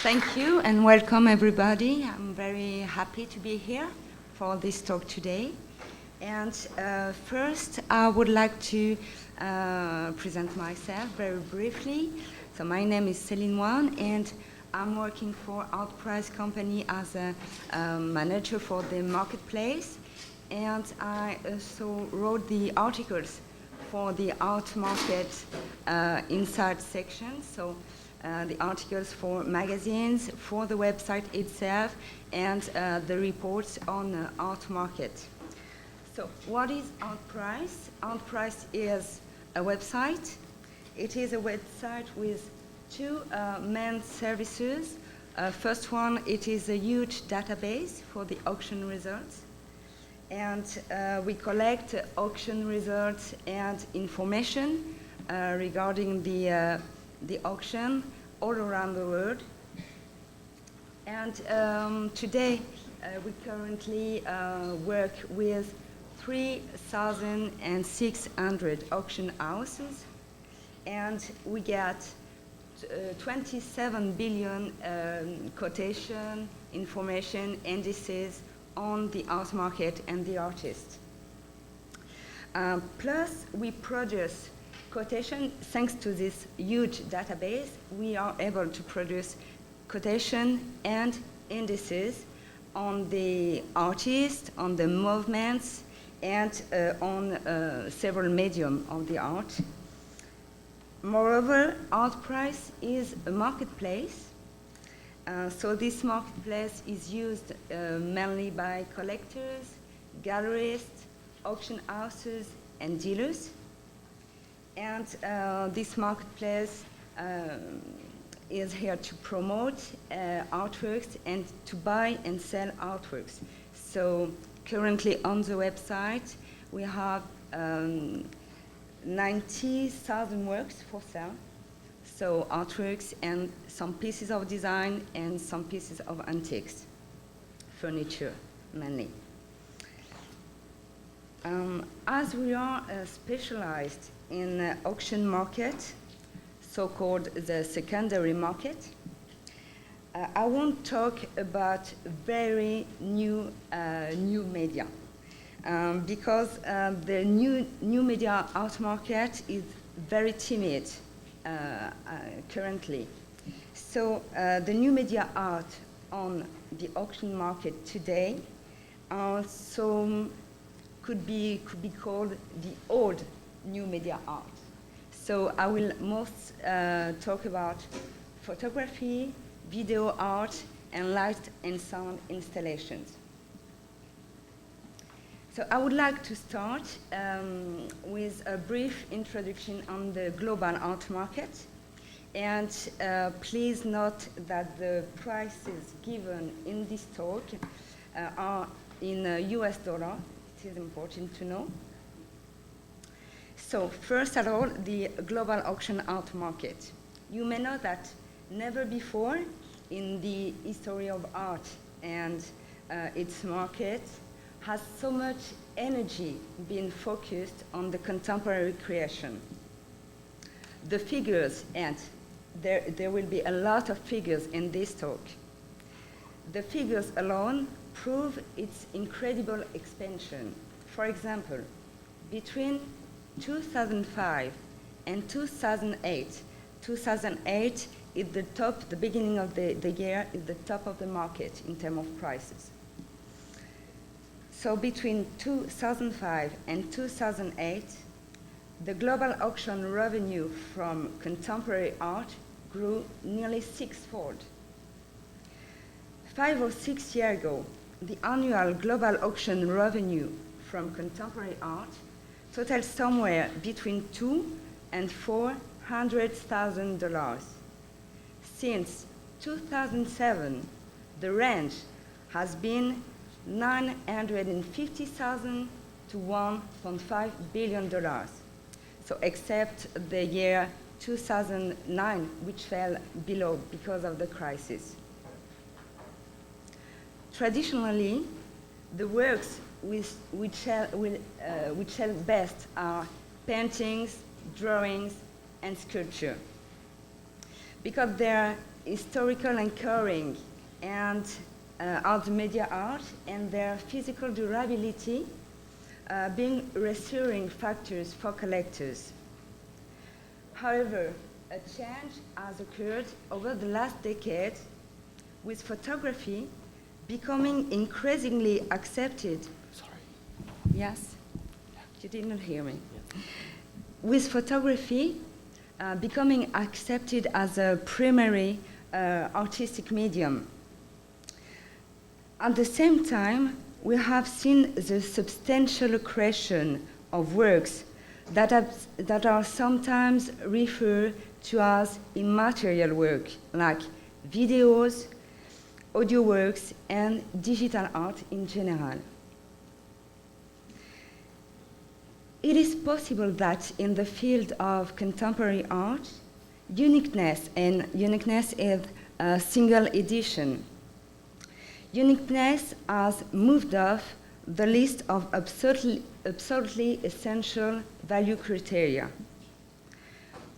Thank you and welcome everybody. I'm very happy to be here for this talk today. And first, I would like to present myself very briefly. So my name is Céline Wan, and I'm working for Artprice company as a manager for the marketplace. And I also wrote the articles for the art market inside section. So the articles for magazines, for the website itself, and the reports on the art market. So what is Artprice? Artprice is a website. It is a website with two main services. First one, it is a huge database for the auction results. And we collect auction results and information regarding the auction all around the world. And today we currently work with 3,600 auction houses, and we get 27 billion quotation, information, indices on the art market and the artist. Plus, we produce quotation. Thanks to this huge database, we are able to produce quotation and indices on the artist, on the movements, and on several mediums of the art. Moreover, Artprice is a marketplace. So this marketplace is used mainly by collectors, gallerists, auction houses, and dealers. And this marketplace is here to promote artworks and to buy and sell artworks. So currently on the website, we have 90,000 works for sale. So artworks and some pieces of design and some pieces of antiques, furniture mainly. As we are specialized in the auction market, so-called the secondary market, I won't talk about very new media because the new media art market is very timid currently. So the new media art on the auction market today also could be called the old new media art. So I will most talk about photography, video art, and light and sound installations. So I would like to start with a brief introduction on the global art market. And please note that the prices given in this talk are in US dollar. It is important to know. So first of all, the global auction art market. You may know that never before in the history of art and its market has so much energy been focused on the contemporary creation. The figures, and there will be a lot of figures in this talk. The figures alone prove its incredible expansion. For example, between 2005 and 2008, 2008 is the top, the beginning of the year is the top of the market in terms of prices. So between 2005 and 2008, the global auction revenue from contemporary art grew nearly sixfold. 5 or 6 years ago, the annual global auction revenue from contemporary art totaled somewhere between $200,000 and $400,000. Since 2007, the range has been $950,000 to $1.5 billion. So except the year 2009, which fell below because of the crisis. Traditionally, the works which sell best are paintings, drawings, and sculpture, because their historical anchoring and of the media art and their physical durability being reassuring factors for collectors. However, a change has occurred over the last decade, with photography becoming increasingly accepted. Sorry. Yes? You did not hear me. Yeah. With photography becoming accepted as a primary artistic medium. At the same time, we have seen the substantial creation of works that are sometimes referred to as immaterial work, like videos, audio works, and digital art in general. It is possible that in the field of contemporary art, uniqueness is a single edition. Uniqueness has moved off the list of absolutely essential value criteria.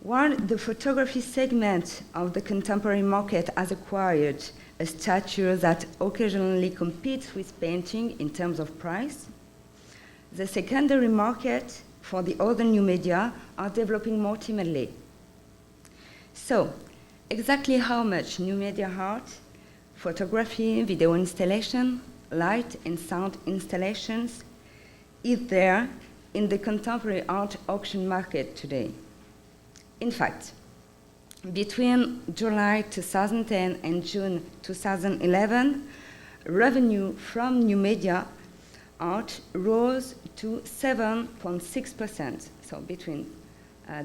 While the photography segment of the contemporary market has acquired a stature that occasionally competes with painting in terms of price, the secondary market for the other new media are developing more timidly. So, exactly how much new media art, photography, video installation, light and sound installations is there in the contemporary art auction market today? In fact, between July 2010 and June 2011, revenue from new media art rose to 7.6%. So between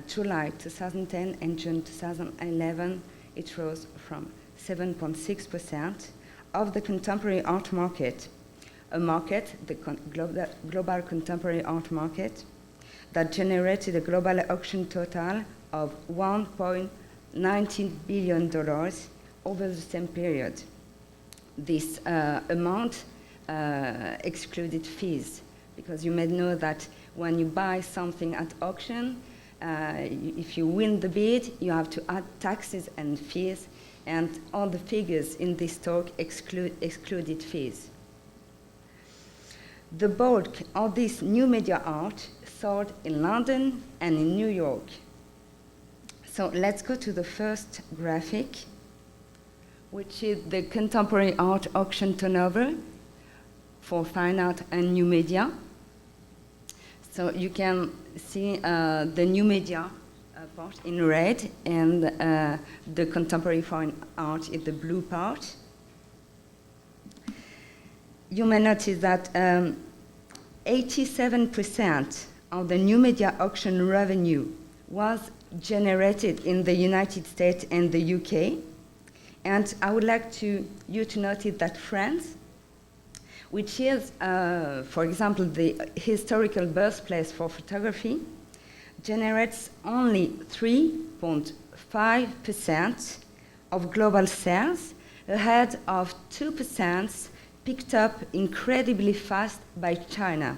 July 2010 and June 2011, it rose from 7.6% of the contemporary art market, a market, the global contemporary art market, that generated a global auction total of $1.19 billion over the same period. This amount excluded fees, because you may know that when you buy something at auction, if you win the bid, you have to add taxes and fees, and all the figures in this talk excluded fees. The bulk of this new media art sold in London and in New York. So let's go to the first graphic, which is the contemporary art auction turnover for fine art and new media. So you can see the new media part in red, and the contemporary fine art in the blue part. You may notice that 87% of the new media auction revenue was generated in the United States and the UK. And I would like you to notice that France, which is, for example, the historical birthplace for photography, generates only 3.5% of global sales, ahead of 2% picked up incredibly fast by China.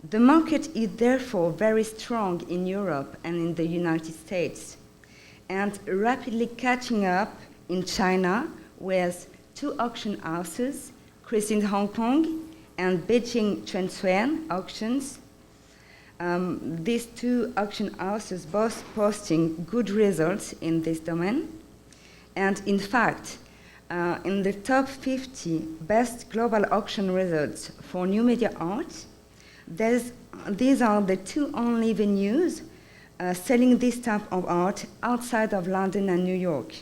The market is therefore very strong in Europe and in the United States, and rapidly catching up in China with two auction houses, Chris in Hong Kong and Beijing Chuanshuan auctions. These two auction houses both posting good results in this domain. And in fact, in the top 50 best global auction results for new media art, these are the two only venues selling this type of art outside of London and New York.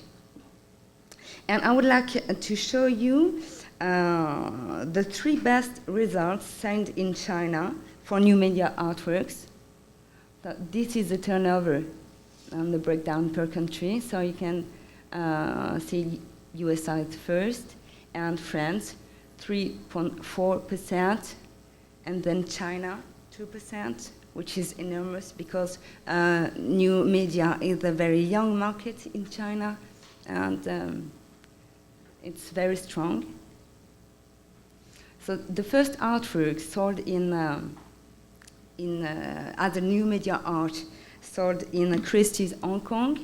And I would like to show you the three best results signed in China for new media artworks. This is the turnover and the breakdown per country. So you can see USA first, and France 3.4%, and then China 2%, which is enormous because new media is a very young market in China, and it's very strong. So the first artwork sold as a new media art sold in Christie's Hong Kong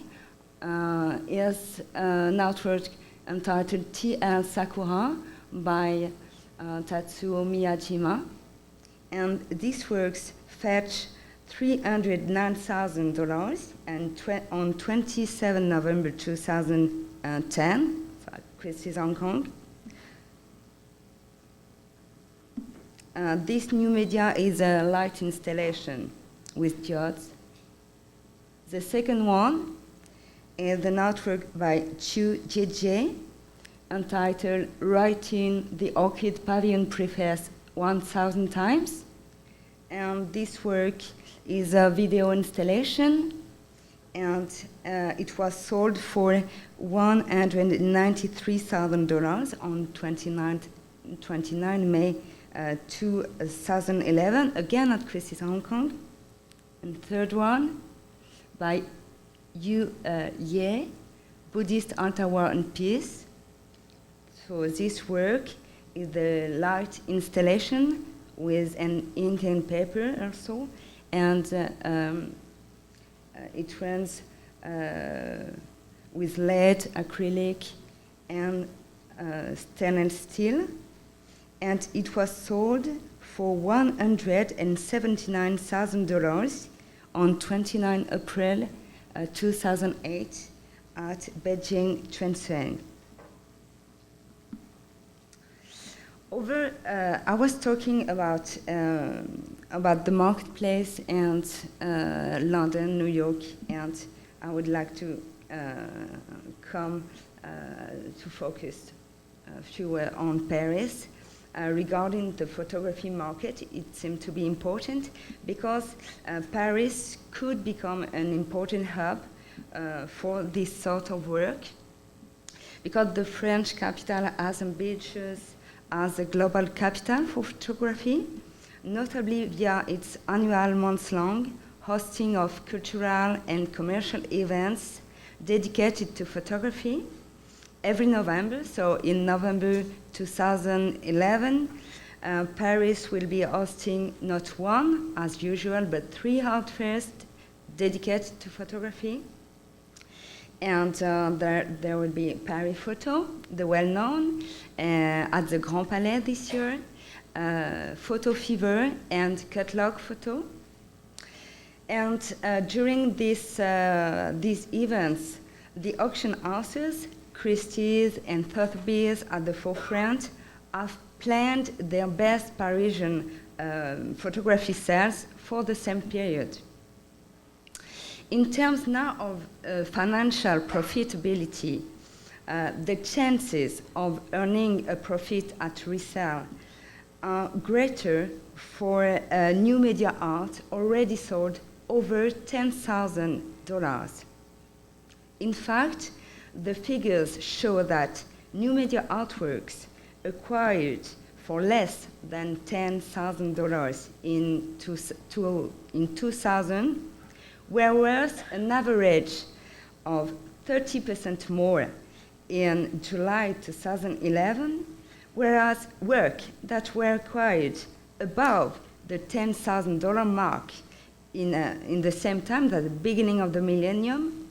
is an artwork entitled T.L. Sakura by Tatsuo Miyajima. And these works fetch $309,000 and on 27 November 2010, so at Christie's Hong Kong. This new media is a light installation with diodes. The second one is an artwork by Chu Jie entitled Writing the Orchid Pavilion Preface 1,000 Times. And this work is a video installation, and it was sold for $193,000 on 29 May 2011, again at Christie's Hong Kong. And third one by Yu Ye, Buddhist Art, War and Peace. So this work is the light installation with an ink and paper also, and it runs with lead, acrylic, and stainless steel, and it was sold for $179,000 on 29 April 2008 at Beijing Trend Fair. I was talking about the marketplace and London, New York, and I would like to come to focus a few words on Paris. Regarding the photography market, it seemed to be important because Paris could become an important hub for this sort of work, because the French capital has ambitions as a global capital for photography, notably via its annual months-long hosting of cultural and commercial events dedicated to photography every November. So in November 2011, Paris will be hosting not one, as usual, but 3 art fairs dedicated to photography. And there will be Paris Photo, the well-known, at the Grand Palais this year, Photo Fever and Catalog Photo. And during these events, the auction houses, Christie's and Sotheby's at the forefront, have planned their best Parisian photography sales for the same period. In terms now of financial profitability, the chances of earning a profit at resale are greater for new media art already sold over $10,000. In fact, the figures show that new media artworks acquired for less than $10,000 in 2000 were worth an average of 30% more in July 2011, whereas work that were acquired above the $10,000 mark in the same time, at the beginning of the millennium,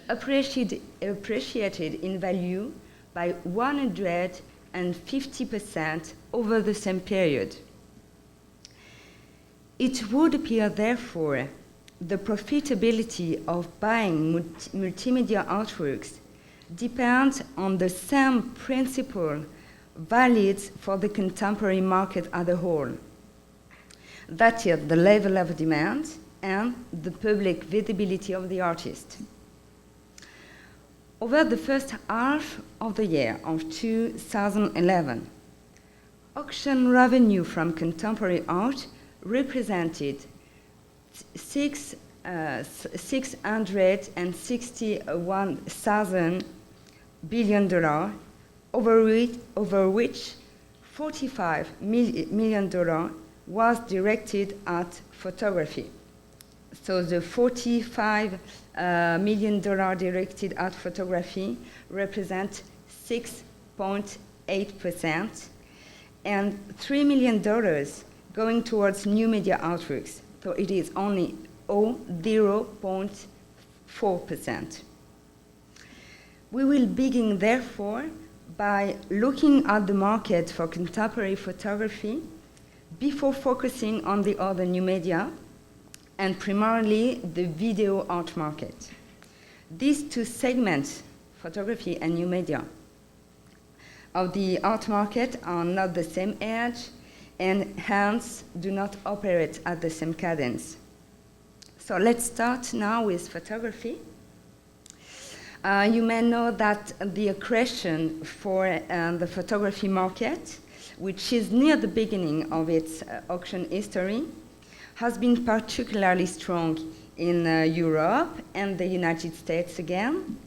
appreciated in value by 150% over the same period. It would appear, therefore, the profitability of buying multimedia artworks depends on the same principle valid for the contemporary market as a whole. That is the level of demand and the public visibility of the artist. Over the first half of the year of 2011, auction revenue from contemporary art represented $661,000 billion, over which $45 million was directed at photography. So the $45 million directed at photography represent 6.8%, and $3 million going towards new media artworks. So it is only 0.4%. We will begin, therefore, by looking at the market for contemporary photography before focusing on the other new media, and primarily the video art market. These two segments, photography and new media, of the art market are not the same age and hence do not operate at the same cadence. So let's start now with photography. You may know that the accretion for the photography market, which is near the beginning of its auction history, has been particularly strong in Europe and the United States again,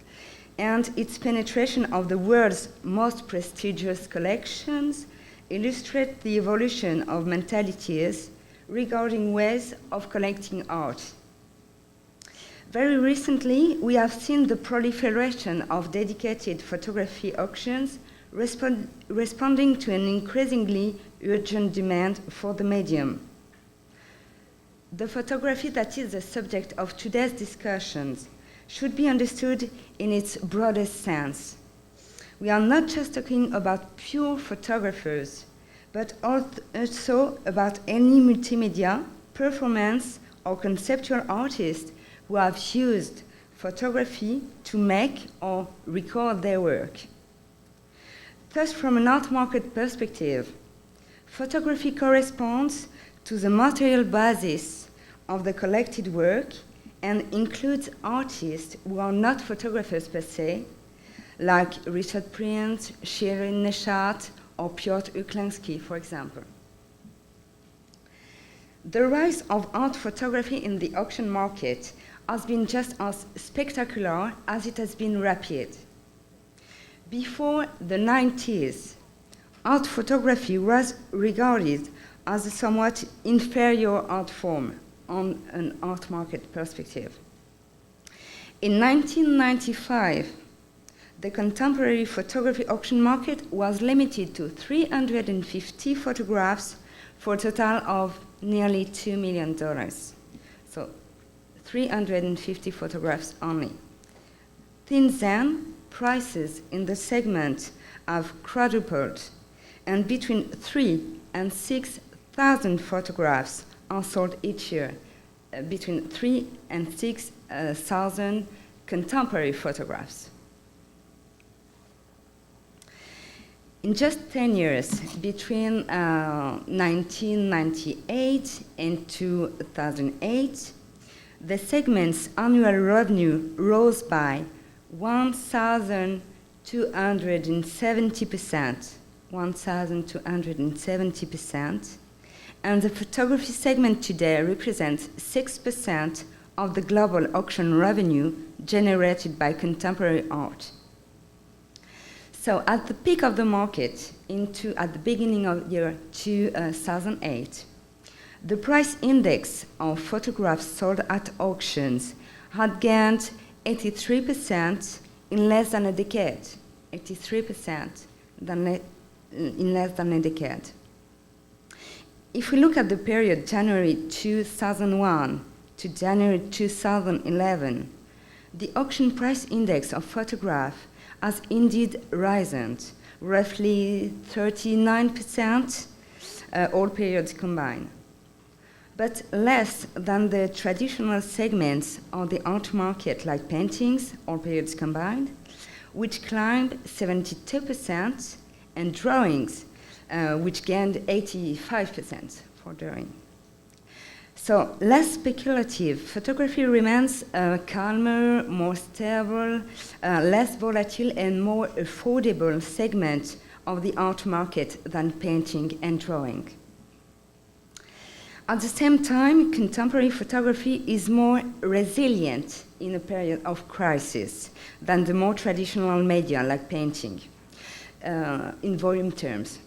and its penetration of the world's most prestigious collections illustrates the evolution of mentalities regarding ways of collecting art. Very recently, we have seen the proliferation of dedicated photography auctions responding to an increasingly urgent demand for the medium. The photography that is the subject of today's discussions should be understood in its broadest sense. We are not just talking about pure photographers, but also about any multimedia, performance, or conceptual artist who have used photography to make or record their work. Thus, from an art market perspective, photography corresponds to the material basis of the collected work and includes artists who are not photographers per se, like Richard Prince, Shirin Neshat, or Piotr Uklensky, for example. The rise of art photography in the auction market has been just as spectacular as it has been rapid. Before the 90s, art photography was regarded as a somewhat inferior art form on an art market perspective. In 1995, the contemporary photography auction market was limited to 350 photographs for a total of nearly $2 million. So 350 photographs only. Since then, prices in the segment have quadrupled, and between 3,000 and 6,000 photographs are sold each year, between 3,000 and 6,000 contemporary photographs. In just 10 years, between 1998 and 2008, the segment's annual revenue rose by 1,270%, 1,270%, and the photography segment today represents 6% of the global auction revenue generated by contemporary art. So at the peak of the market, at the beginning of year 2008, the price index of photographs sold at auctions had gained 83% in less than a decade. 83% in less than a decade. If we look at the period January 2001 to January 2011, the auction price index of photograph has indeed risen, roughly 39%, all periods combined, but less than the traditional segments of the art market, like paintings, all periods combined, which climbed 72%, and drawings, which gained 85% for drawing. So less speculative, photography remains a calmer, more stable, less volatile, and more affordable segment of the art market than painting and drawing. At the same time, contemporary photography is more resilient in a period of crisis than the more traditional media like painting, in volume terms.